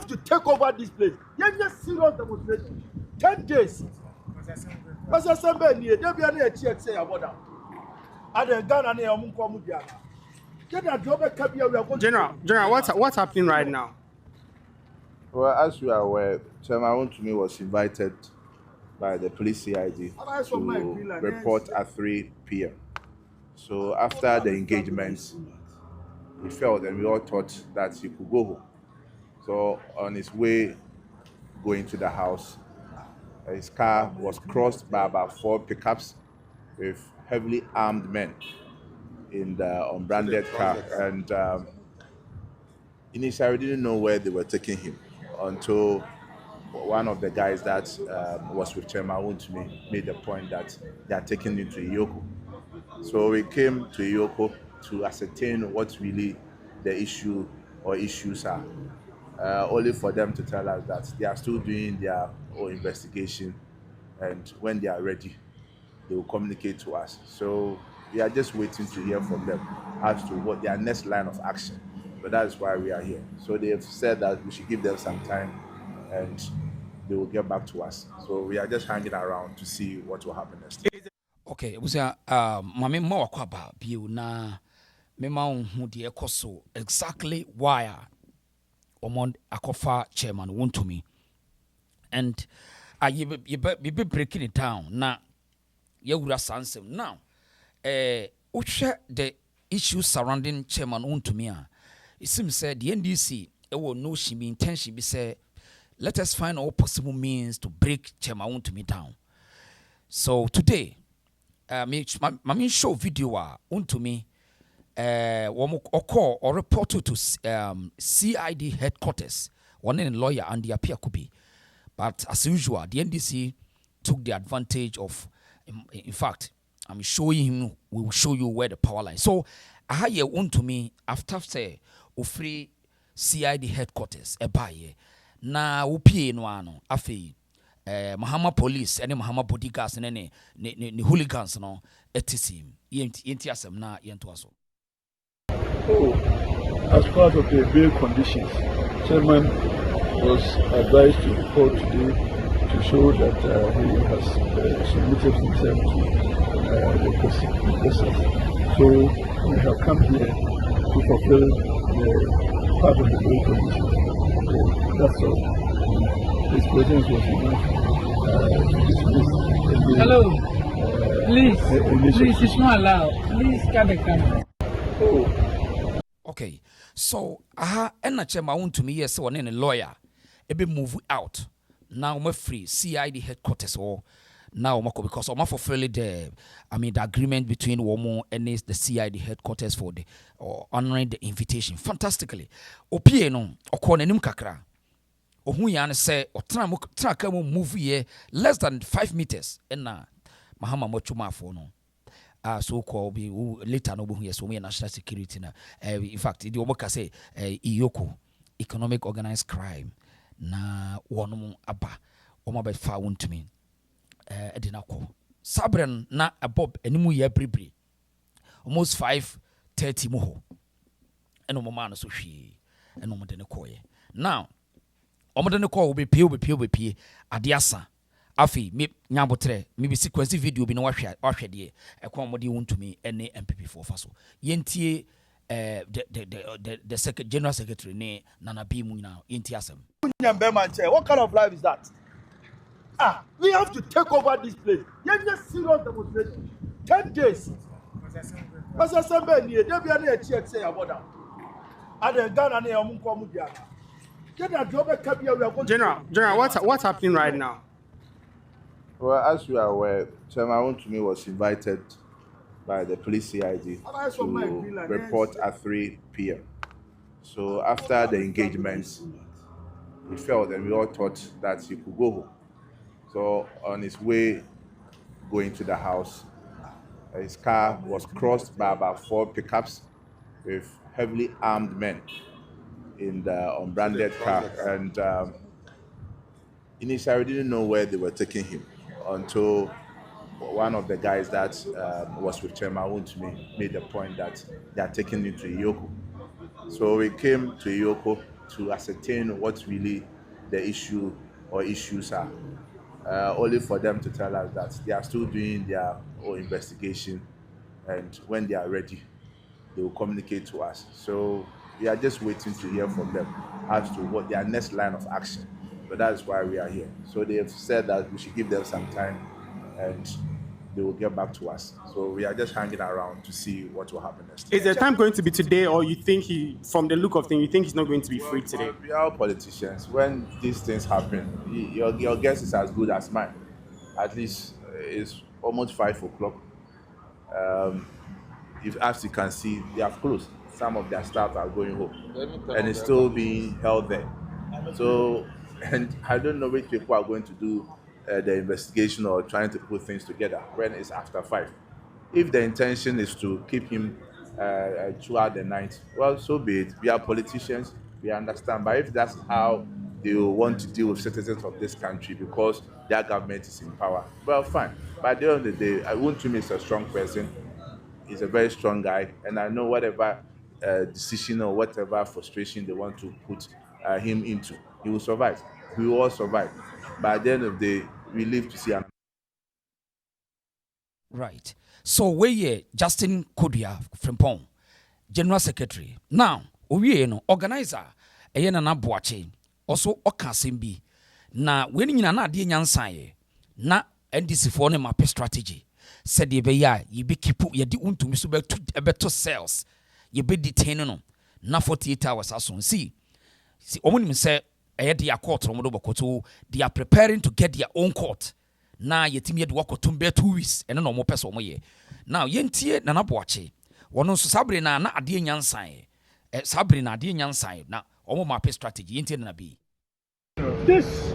have to take over this place. You just serious demonstration. 10 days. But Assembly near there be any check say about that. And then Ghana near Munkomudia. General, what's happening right now? Well, as you are aware, Chairman Wontumi was invited by the police CID to report at 3 p.m. So after the engagement, he felt and we all thought that he could go home. So on his way going to the house, his car was crossed by about 4 pickups with heavily armed men in the unbranded car. And initially, we didn't know where they were taking him until one of the guys that was with Chairman Wontumi made the point that they are taking him to Iyoko. So we came to Iyoko to ascertain what really the issue or issues are, only for them to tell us that they are still doing their own investigation, and when they are ready, they will communicate to us. So we are just waiting to hear from them as to what their next line of action. But that is why we are here. So they have said that we should give them some time and they will get back to us. So we are just hanging around to see what will happen next. Okay, we say mama mo akwaba biu na mema hu de ekoso exactly why omon akofa chairman Wontumi. And you be breaking it down na yewura sansem now. Uche the issues surrounding Chairman Wontumi. It seems said the NDC will know she be intention be say let us find all possible means to break Chairman Wontumi down. So today, me show video Wontumi or report to CID headquarters. One in lawyer and the appear could be, but as usual, the NDC took the advantage of. In fact, I'm showing him. We will show you where the power line. So, I had you Wontumi after say, free CID headquarters. Ebaye na upie no ano. Afi, Mahama police, any Mahama bodyguards, and any hooligans no etisim. Yenti asem na yentu aso. Oh, as part of the bail conditions, Chairman was advised to report today to show that he has submitted himself to the process. So we have come here to fulfill the part of the bail conditions. So that's all. His presence was enough to dismiss the Hello, please, it's not allowed. Please cut the camera. Oh. Okay, so and Chairman Wontumi yes one in a lawyer, be move out. Now we're free CID headquarters or now because I'm fulfilling the agreement between Womo and the CID headquarters for the or honoring the invitation fantastically. Opie no okonenim kakra. Ohu yan say traka move here less than 5 meters and Mahama mochuma for no. So called be later no here so we national security na in fact the oboka say Iyoko economic organized crime. Na wonom aba oma be fa Wontumi edinako sabren na abob animu ya bribri almost 5:30 mo ho eno mama no so hwie eno mo de ne koye now omo de ne ko wo be pie ade asa afi me nyabotre me be sequence video bi na wahwe de ekon mo de Wontumi ene MPP for fa so yentie the second general secretary ne nana bi mu na yentie asem. What kind of life is that? We have to take over this place. You just serious demonstration. 10 days. But Assembly near there be any check say about that. And then Ghana near Munkomudia. General, what's happening right now? Well, as you are aware, Chairman Wontumi was invited by the police CID to report at 3 p.m. So after the engagement, he felt and we all thought that he could go home. So on his way going to the house, his car was crossed by about 4 pickups with heavily armed men in the unbranded car. And initially, we didn't know where they were taking him until one of the guys that was with Chairman Wontumi made the point that they are taking him to Iyoko. So we came to Iyoko to ascertain what really the issue or issues are. Only for them to tell us that they are still doing their own investigation, and when they are ready, they will communicate to us. So we are just waiting to hear from them as to what their next line of action. So that is why we are here. So they have said that we should give them some time, and they will get back to us. So we are just hanging around to see what will happen next. Is the time going to be today, or you think from the look of things, you think he's not going to be free today? We are all politicians. When these things happen, your guess is as good as mine. At least it's almost 5 o'clock. As you can see, they have closed. Some of their staff are going home, and it's still being held there. So, and I don't know which people are going to do the investigation or trying to put things together when it's after 5. If the intention is to keep him throughout the night, well, so be it. We are politicians, we understand. But if that's how they want to deal with citizens of this country because their government is in power, well, fine. But at the end of the day, Wontumi is a strong person. He's a very strong guy, and I know whatever decision or whatever frustration they want to put him into, he will survive. We will all survive. But at the end of the day, we live to see another. Right. So we Justin Kodia Frimpong, General Secretary. Now, we organizer na boache also okasimbi. Na weni na die nyansaye na NDC for ne map strategy. Said ye be ya ye be keep ye di Wontumi so beto cells. Ye be detain no na 48 hours aso. See omunim say their court they are preparing to get their own court. Now yetimi ye de wakotum be 2 weeks and no more person ye. Now yentie na boache. Wono so sabre na ade nyansan. Sabre na ade nyansan na omo map strategy yentie na bi. This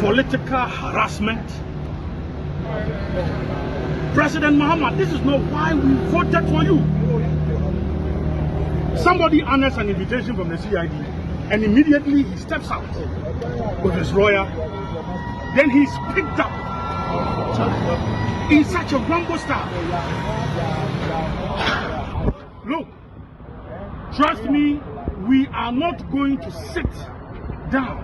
political harassment, President Mahama, this is not why we voted for you. Somebody honors an invitation from the CID, and immediately he steps out with his lawyer. Then he's picked up in such a rumble style. Look, trust me, we are not going to sit down.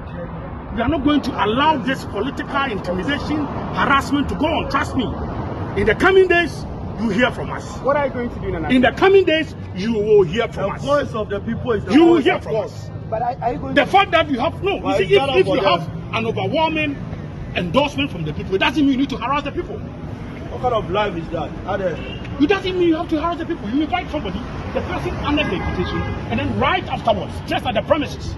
We are not going to allow this political intimidation, harassment to go on. Trust me. In the coming days, you hear from us. What are you going to do in In the coming days, you will hear from us. The voice of the people is the You will voice hear of from us. us. But are you going The fact that you have no, Why you see, is that if you about have an overwhelming endorsement from the people, it doesn't mean you need to harass the people. What kind of life is that? It doesn't mean you have to harass the people. You invite somebody, the person honors the invitation, and then right afterwards, just at the premises,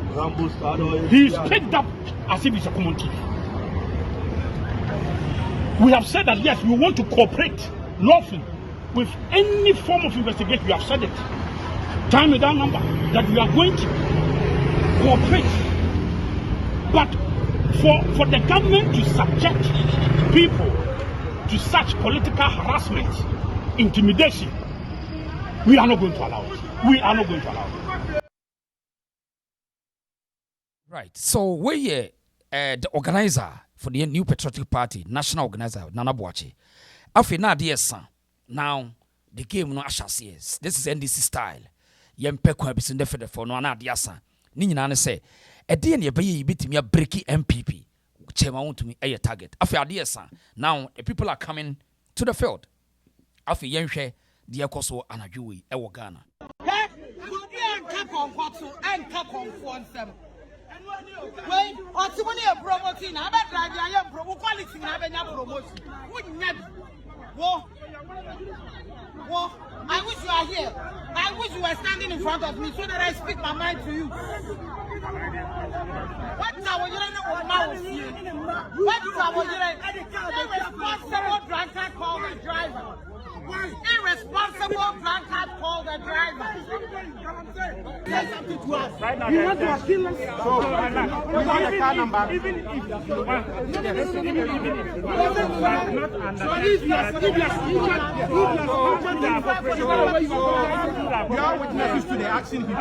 he is picked up as if he's a common thief. We have said that yes, we want to cooperate lawfully with any form of investigation. We have said it time without number that we are going to cooperate. But for the government to subject people to such political harassment, intimidation, we are not going to allow it. We are not going to allow it. Right. So we the organizer for the new patriotic party, national organizer Nana Boache. Afi na de san. Now the game no ashasies. This is NDC style. Yempe kwa bisinde fede for no na de san. Ni nyina ne say e de ne be yi bitimi breaki MPP. Chairman Wontumi a target. Afi ade san. Now the people are coming to the field. Afi yenhwe de ekoso anadwo yi e wo Ghana. Wait, or someone a promoting, I bet I am quality, I have a promotion. Wouldn't never. Whoa, I wish you are here. I wish you were standing in front of me so that I speak my mind to you. What's our urine? What's our urine? Irresponsible drunkard call the driver. Irresponsible drunkard call the driver. Right now, you want to kill us? So, we want the car number. Even if you are witnesses to the action he took.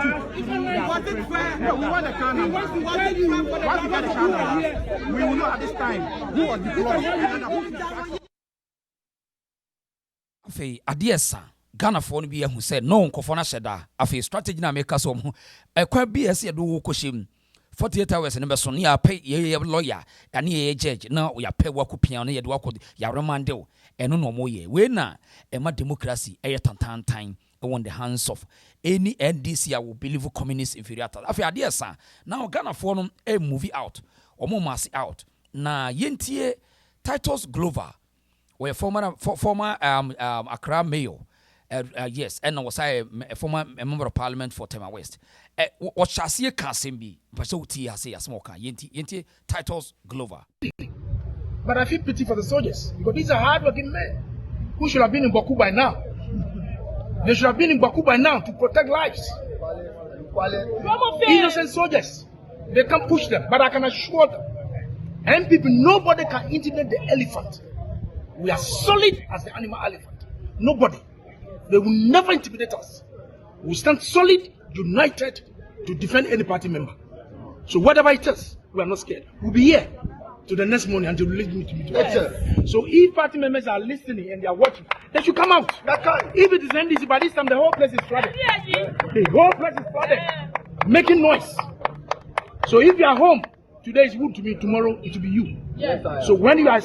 No, we want the car number. Once we get the car number, we will know at this time who was deployed and who. Afi adiesa Ghana for be who said no nkofona sheda afi strategy na make so ho ekwa bi ese do wo kohyem 48 hours ne be so ne ya pay ye lawyer and ye judge na ya pay wakopia na ye de wakọ ya remand o eno no mo ye we na ema democracy eye tantantan on the hands of any NDC will believe communist inferiority afi ade esa now Ghana for no e movie out omo mass out na yentie Titus Glover were former Accra mayor. Yes, and I was a former member of parliament for Tema West. What shall see a Kasimbi, but so tea has a smoker, Yenti Titles Glover. But I feel pity for the soldiers because these are hard-working men who should have been in Baku by now. They should have been in Baku by now to protect lives. Innocent soldiers, they can push them, but I can assure them, and people, nobody can intimidate the elephant. We are solid as the animal elephant. Nobody. They will never intimidate us. We stand solid, united to defend any party member. So whatever it is, we are not scared. We'll be here to the next morning until we leave me to meet. So if party members are listening and they are watching, they should come out. If it is NDC, by this time the whole place is flooded. The whole place is flooded, making noise. So if you are home, today is Wontumi, tomorrow it will be you. So when you are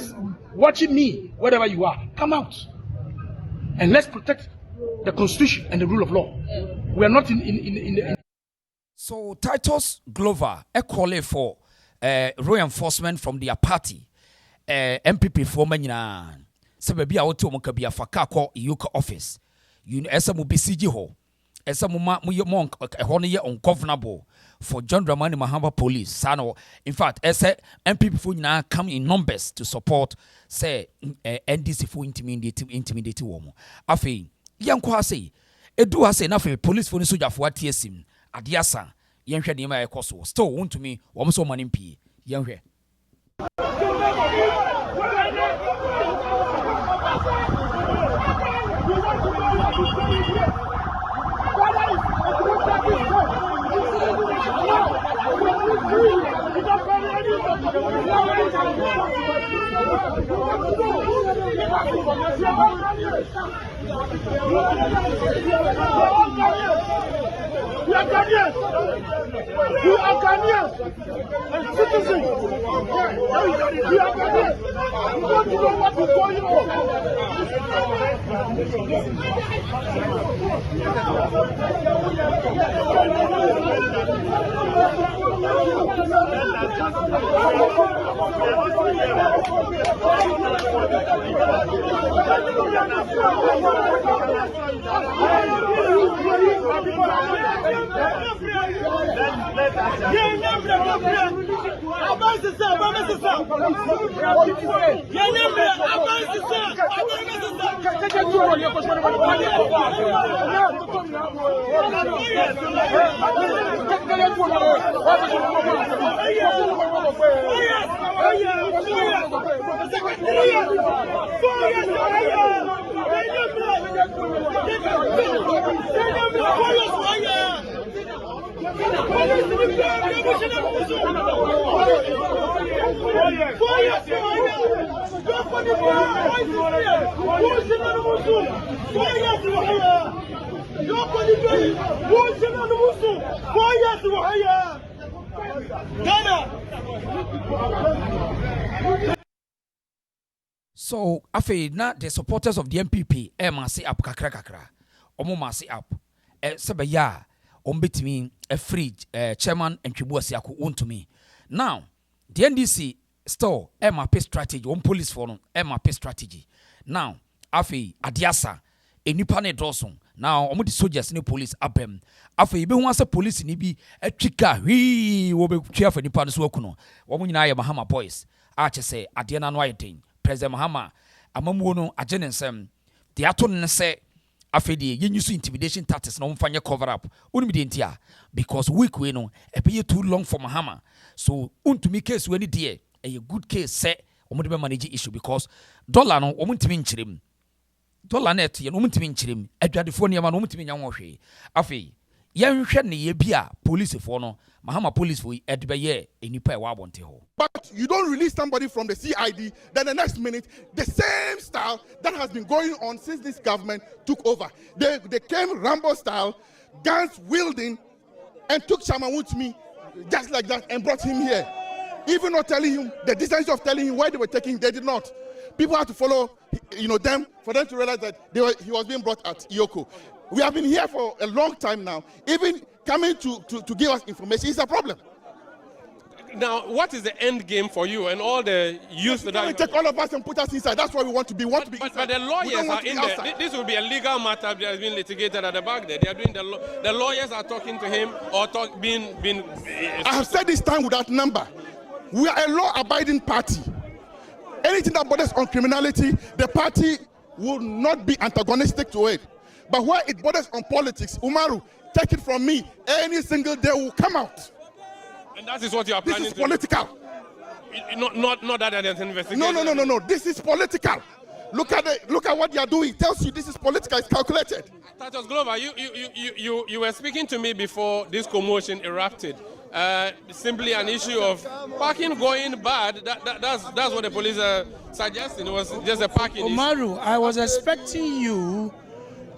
watching me, wherever you are, come out and let's protect the constitution and the rule of law. We are not in So Titus Glover call for royal enforcement from their party MPP for manyina se bia woto mo ka bia faka call UK office you esa mo BCG ho esa mo ma mo ho no ye ungovernable for John Dramani Mahama police sano in fact esa MPP for nyina come in numbers to support say NDC for intimidate wo mo afi yanko ha say edu ha say na fe police for ni soja for atiesim adiasa yenhwe de ma ekoso still Wontumi wo mo so manim pie yenhwe We are Ghanaians and citizens. We are Ghanaians. We want to know what is going on. So afi na the supporters of the MPP masi up kakra omo masi up sebeya ombetimi a free chairman and Ntwebu Asiako Wontumi. Now the NDC still MRP strategy one police for no MRP strategy. Now afi adiasa enipa ne droson now omo the soldiers ne police abem afi be hu asa police ni bi atwika hwi wo be twa fa nipa no so akuno omo nyina ye Mahama boys a che say ade na no ayeden President Mahama amamuo no agene nsem de ato ne se afedi ye use intimidation tactics na umfanye cover up unimi de ntia because week we no e be too long for Mahama so Wontumi case we ni de a good case say omo de manage issue because dollar no omo ntimi nchirem dollar net ye no omo ntimi nchirem adwadefo ne ma no omo ntimi nya hwe afi yɛnhwɛ ne yɛ bi a police for no Mahama police for edbeye enipa e wa abonte ho. But you don't release somebody from the CID, then the next minute, the same style that has been going on since this government took over. They came Rambo style, guns wielding, and took Chairman Wontumi just like that and brought him here. Even not telling him the distance of telling him where they were taking him, they did not. People had to follow, them for them to realize that he was being brought at Yoko. We have been here for a long time now. Even coming to give us information is a problem. Now, what is the end game for you and all the youth that are... take all of us and put us inside. That's what we want to be. But the lawyers are in there. This will be a legal matter that has been litigated at the back there. They are doing the lawyers are talking to him or being. I have said this time without number. We are a law-abiding party. Anything that borders on criminality, the party will not be antagonistic to it. But where it borders on politics, Umaru, take it from me, any single day will come out. And that is what you are planning to do. This is political. Not that there's an investigation. No. This is political. Look at what they are doing. It tells you this is political. It's calculated. Titus Glover, you were speaking to me before this commotion erupted. Simply an issue of parking going bad. That's what the police are suggesting. It was just a parking Omaru, issue. I was expecting you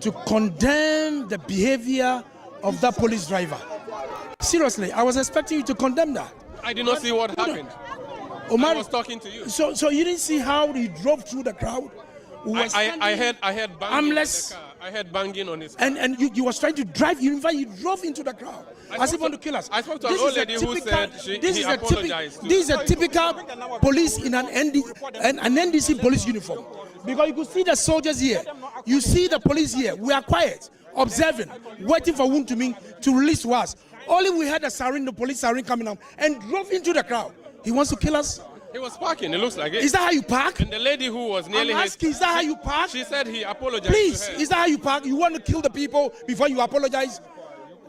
to condemn the behavior of that police driver. Seriously, I was expecting you to condemn that. I did not see what happened. Omaru, I was talking to you. So you didn't see how he drove through the crowd? I heard banging on the car. I heard banging on his car. And you was trying to drive. You drove into the crowd as if want to kill us. I spoke to an old lady who said he apologized. This is a typical police in an NDC police uniform. Because you could see the soldiers here. You see the police here. We are quiet, observing, waiting for Wontumi to release to us. Only we had a siren, the police siren coming up, and drove into the crowd. He wants to kill us. He was parking, it looks like it. Is that how you park? And the lady who was nearly hit. Is that how you park? She said he apologized. Please, to her. Is that how you park? You want to kill the people before you apologize?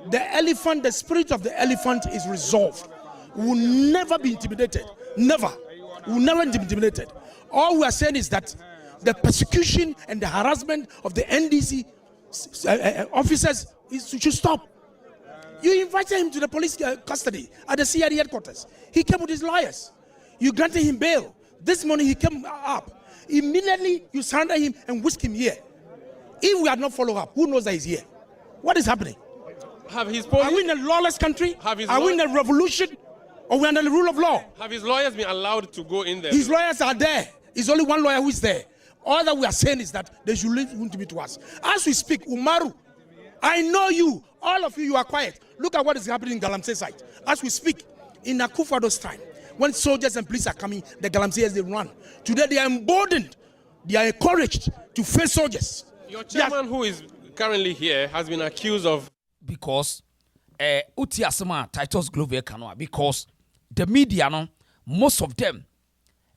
The elephant, the spirit of the elephant is resolved. We will never be intimidated. Never. We will never be intimidated. All we are saying is that the persecution and the harassment of the NDC officers should stop. You invited him to the police custody at the CID headquarters. He came with his lawyers. You granted him bail. This morning he came up. Immediately you surrender him and whisk him here. If we had not followed up, who knows that he's here? What is happening? Are we in a lawless country? Are we in a revolution? Or we under the rule of law? Have his lawyers been allowed to go in there? His lawyers are there. There's only one lawyer who is there. All that we are saying is that they should leave Wontumi to us. As we speak, Umaru, I know you. All of you are quiet. Look at what is happening in Galamsey side. As we speak, in Akufado's time, when soldiers and police are coming, the Galamseyers, they run. Today they are emboldened. They are encouraged to face soldiers. Your chairman, who is currently here, has been accused of... Because Uti Asama, Titus Glover Canoa, because the media, no, most of them,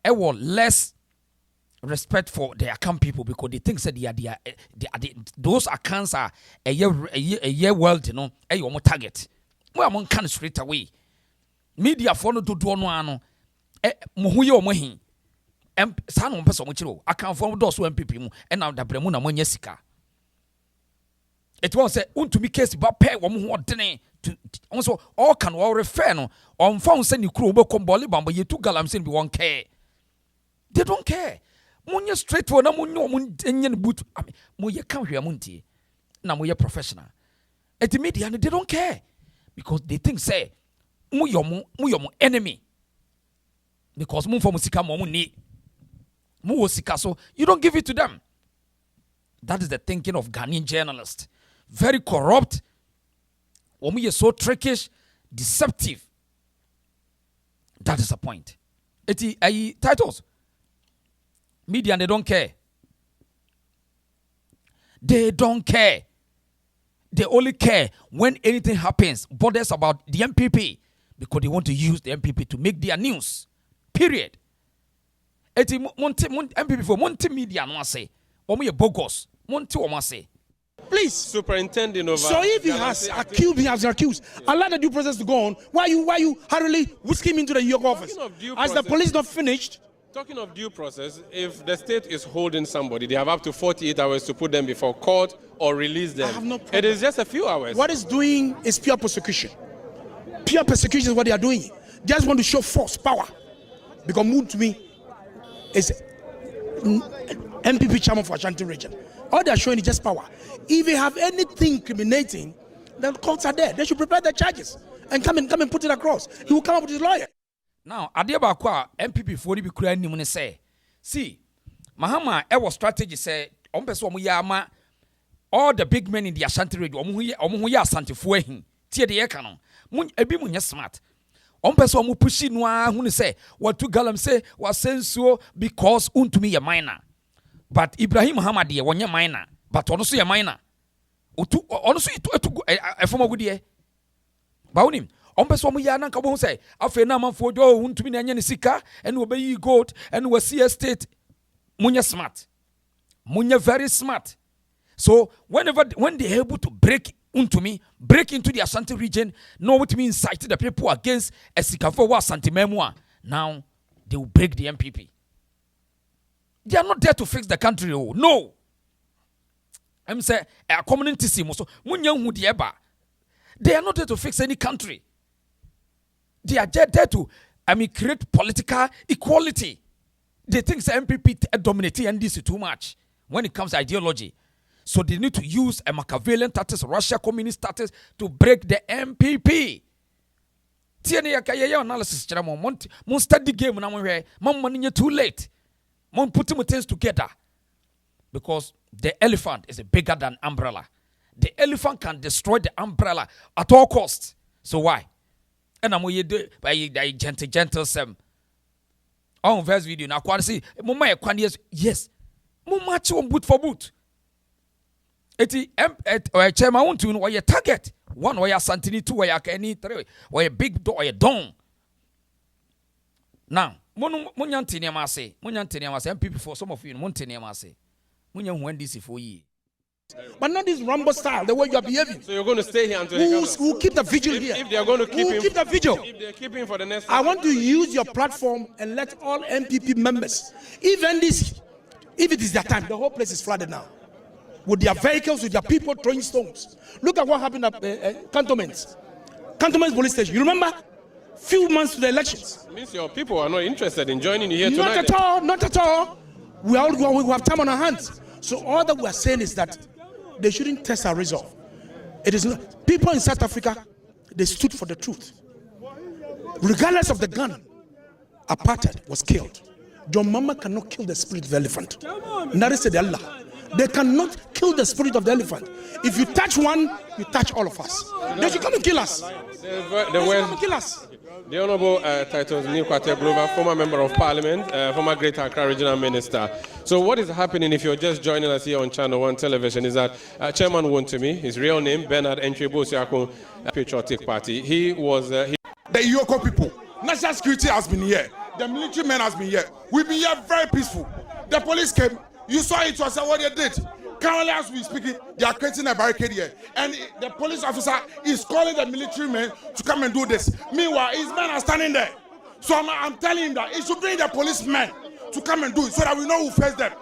were less respect for their account people because they think that those accounts are a year world, you know, a year target. We are can straight away. Media follow to do no muhuyo mohi. San on person muchiro. Account for those who MPP and now the Bremuna Monyesika. It was a Wontumi case about pay one who to also all can all refer no on phone send you crew bomboli bamba you two galamsin be one care. They don't care. Munye straightforward na munyo mun enyen boot. I mean, munye come here munti. Na munye professional. At the media they don't care because they think say muyomu enemy. Because mun for musika mo ni mu osika, so you don't give it to them. That is the thinking of Ghanaian journalists. Very corrupt. Omu so trickish, deceptive. That is the point. Eti titles. Media, they don't care. They don't care. They only care when anything happens, bothers about the MPP, because they want to use the MPP to make their news. Period. Eti MPP for Monte media no say. Omu ye bogus. Monte omu say. Please, superintendent over. So if he has accused, allow the due process to go on. Why you hurriedly whisk him into the York office? As the police not finished, Talking of due process, if the state is holding somebody, they have up to 48 hours to put them before court or release them. I have no problem. It is just a few hours. What it's doing is pure persecution. Pure persecution is what they are doing. Just want to show force, power. Because Wontumi is MPP chairman for Ashanti region. All they are showing is just power. If they have anything incriminating, the courts are there. They should prepare the charges and come and put it across. He will come up with his lawyer. Now, Adiaba kwa MPP for the Ukraine ni say, see, Mahama ever strategy say, ompeso yama all the big men in the Ashanti region, omu ya Ashanti fuehin, tie de yekano, ebi munye smart. Ompeso mu pushi noa huni say, what to galam say, was sensuo because Wontumi ye minor. But Ibrahim Mahama de wonye minor, but onoso ye minor. Onoso etu efoma gudie. Baunim. Ompeso mu ya nanka bo say afa na manfo do Wontumi na nya ne sika and obeyi gold and we see estate munye smart. Munye very smart. So when they are able to break Wontumi, break into the Ashanti region, know what means incite the people against a sikafo wa Ashanti Memua, now they will break the MPP. They are not there to fix the country. Oh no. I'm saying a community sim so munye hu de eba. They are not there to fix any country. They are there to, create political equality. They think the MPP dominating and this is too much when it comes to ideology. So they need to use a Machiavellian tactics, Russia communist tactics to break the MPP. TNA analysis, mon study game na mon too late. Mon putting things together. Because the elephant is bigger than umbrella. The elephant can destroy the umbrella at all costs. So why? And I'm by gentle Sam. On first video now, quality Mumma yes. Mumma on boot for boot. Chairman want to know your target. One where Santini, two where any three, where a big door or a don. Now, Munyantinia Mase, MPP for some of you, Montinia Mase. Munyan when this for ye. But not this Rambo style, the way you are behaving. So you're going to stay here until we'll keep the vigil here. If they are going to keep keep the vigil. If they're keeping for the next. I want to use your platform and let all MPP members, if it is their time, the whole place is flooded now. With their vehicles, with their people throwing stones. Look at what happened at Cantonments police station. You remember? Few months to the elections. It means your people are not interested in joining you here tonight. Not at all. We have time on our hands. So all that we are saying is that they shouldn't test our resolve. It is not. People in South Africa, they stood for the truth. Regardless of the gun, apartheid was killed. John Mama cannot kill the spirit of the elephant. Nari said Allah. They cannot kill the spirit of the elephant. If you touch one, you touch all of us. They should come and kill us. The Honorable Titus Nikwate Glover, former Member of Parliament, former Greater Accra Regional Minister. So what is happening if you're just joining us here on Channel 1 Television is that Chairman Wontumi, his real name, Bernard Entwebo Siakon, Patriotic Party, he was... The Yoko people, national security has been here. The military men has been here. We've been here very peaceful. The police came. You saw it was what they did. Currently, as we speaking, they are creating a barricade here. And the police officer is calling the military men to come and do this. Meanwhile, his men are standing there. So I'm telling him that he should bring the policemen to come and do it so that we know who face them.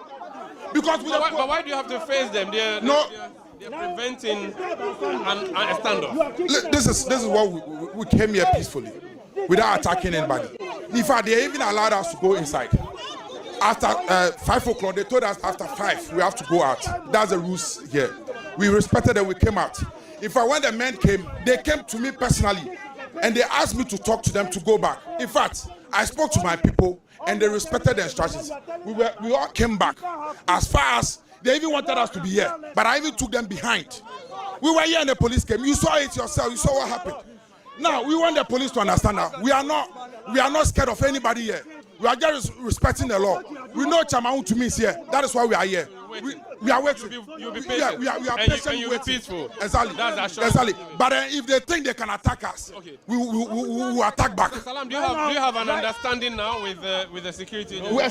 Because but why do you have to face them? They're preventing a standoff. This is what we came here peacefully, without attacking anybody. In fact, they even allowed us to go inside. After 5 o'clock, they told us after 5 we have to go out. That's the rules here. We respected them, we came out. In fact, when the men came, they came to me personally and they asked me to talk to them to go back. In fact, I spoke to my people and they respected the instructions. We all came back. As far as they even wanted us to be here, but I even took them behind. We were here and the police came. You saw it yourself. You saw what happened. Now we want the police to understand that we are not scared of anybody here. We are just respecting the law. We know Chairman Wontumi is here. That is why we are here. We are waiting. You'll be patient. We are patient. And you'll be peaceful. Exactly. But if they think they can attack us, we will attack back. So Salam, do you have an understanding now with the security? We are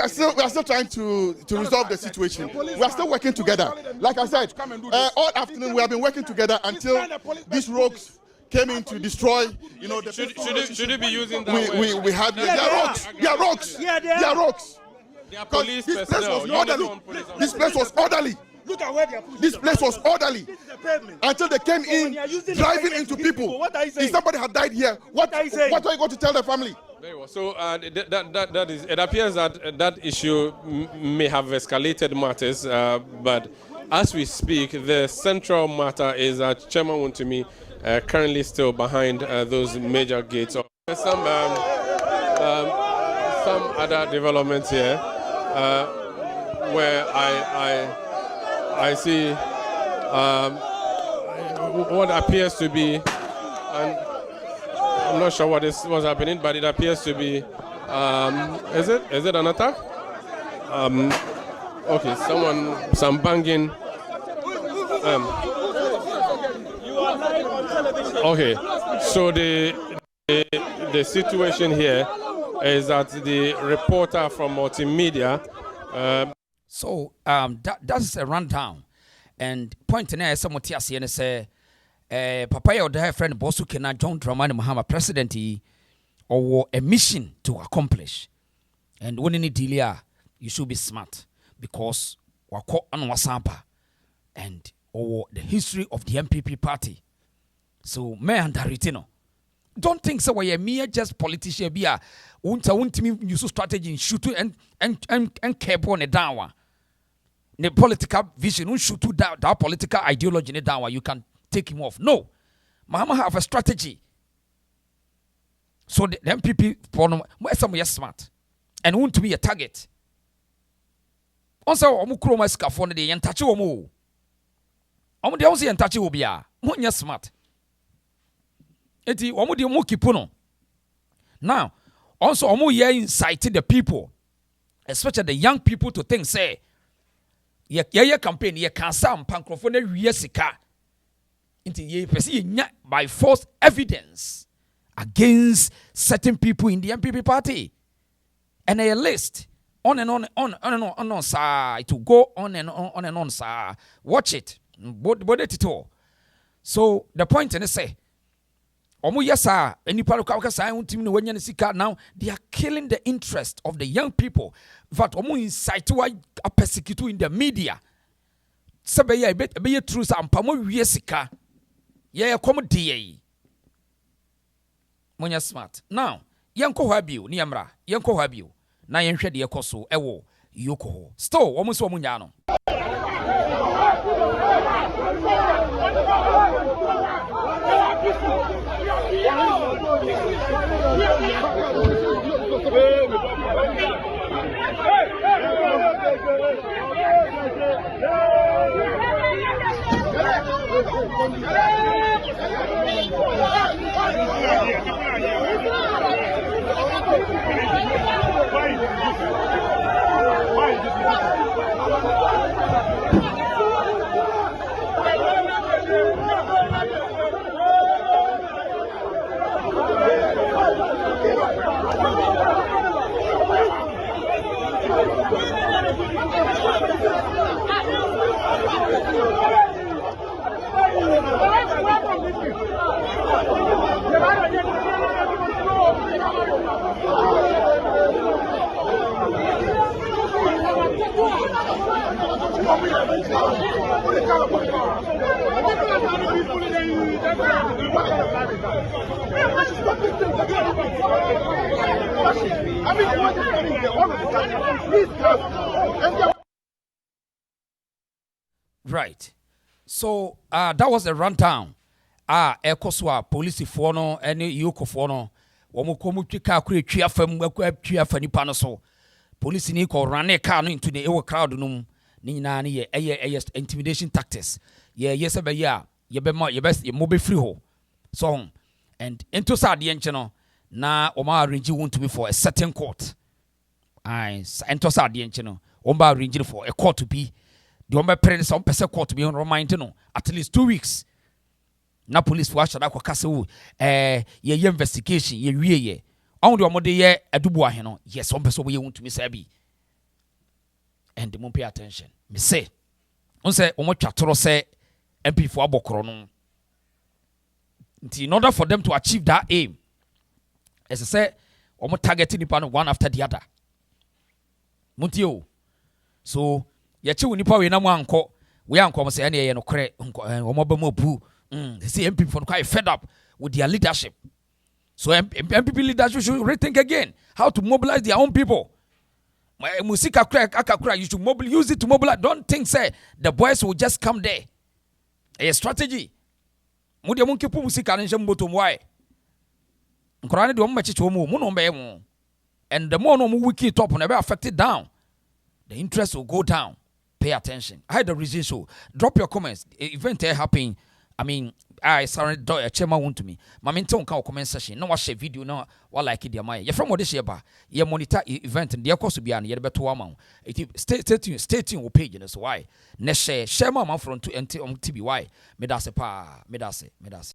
still trying to resolve the situation. We are still working together. Like I said, all afternoon we have been working together until these rogues came in to destroy, you know, the should it be using that word? we have here. They are rocks. They are rocks. Yeah, They are rocks. They are Because police this place was personnel, orderly. uniformed police officers. This place was orderly. Look at where they are pushing. This place was orderly This is a pavement. until they came in when you are using the driving pavement into to hit people. what are you saying? If somebody had died here, what are you saying? are you going to tell the family? Very well. So that is. It appears that that issue may have escalated matters, but as we speak, the central matter is that Chairman Wontumi currently still behind those major gates. There's some other developments here where I see what appears to be, and I'm not sure what was happening, but it appears to be. Is it an attack? Okay, some banging. Okay, so the situation here is that the reporter from multimedia. That's a rundown, and point in there, someone TSC say, Papa, your dear friend Bosu Kena John Dramani Mahama, president, or a mission to accomplish, and when any deal, you should be smart because wako anwasampa and or the history of the MPP party. So me and Daritino. Don't think so we are mere just politician be a won't me use strategy in shoot and keep on a down. The political vision, shoot that political ideology down, you can take him off. No. Mahama have a strategy. So the MPP some are smart and want to be a target. Also, Omukroma scaffold the entachi omu. The only entachi will be a one smart. Eti omu di omu kipuno. Now, also omu ye incited the people, especially the young people, to think say, ye campaign ye can sam pankrofone wiesika. Inti ye pesi by force evidence against certain people in the MPP party, and a list on and on, sir. It will go on and on, sir. Watch it, it all. So the point is say, now they are killing the interest of the young people. That incite a persecute in the media. Sabe be true some pamo wiesika. Yeah, comedy. Monya smart. Now, yanko habiu ni amra. Yanko habiu. Na yenhwe de ekoso ewo yoko. Still, almost womunya no. Right. So that was a rundown. Ekoswa police for no any yoko for no. Womukomu twika kure twa fam twa fani pa no so. Police ni ko run car no into the ewo crowd no. Ni nyina ne ye intimidation tactics. Yes be ya ye be mo ye best ye mo be free ho. So and into sad ye nche no na oma arrange Wontumi for a certain court. Into sad ye nche no oma arrange for a court to be the ombe parents some person court to be on remind no at least 2 weeks. Na police for ashada kwa kase wo ye investigation ye wie ye. On the omode ye adubu ahe no yes some person we Wontumi sabi. And the pay attention. Me say, on say, omo twatoro say MP for abokoro no. In order for them to achieve that aim, as I say, almost targeting one after the other. Muntio. So, yachu nipa we na mwanko, we anko say any no kre, see MP for quite fed up with their leadership. So MPP leadership should rethink again how to mobilize their own people. Musika crack, you should use it to mobilize. Don't think say the boys will just come there. A strategy. Mudia munki pu musika nje mboto mwai. Nkorane de omachi chomu mu no mbe mu. And the more no mu wiki top na be affected down. The interest will go down. Pay attention. I had the reason so. Drop your comments. Event happening. I mean, I surrender a chairman Wontumi. Maminton can comment session. No watch a video no what like it my. You from what this year ba. You monitor event and the course to be an year better amount. Stay tuned page and that's why. Next share my man from to NT on TBY. Me that's a pa. Me that's it.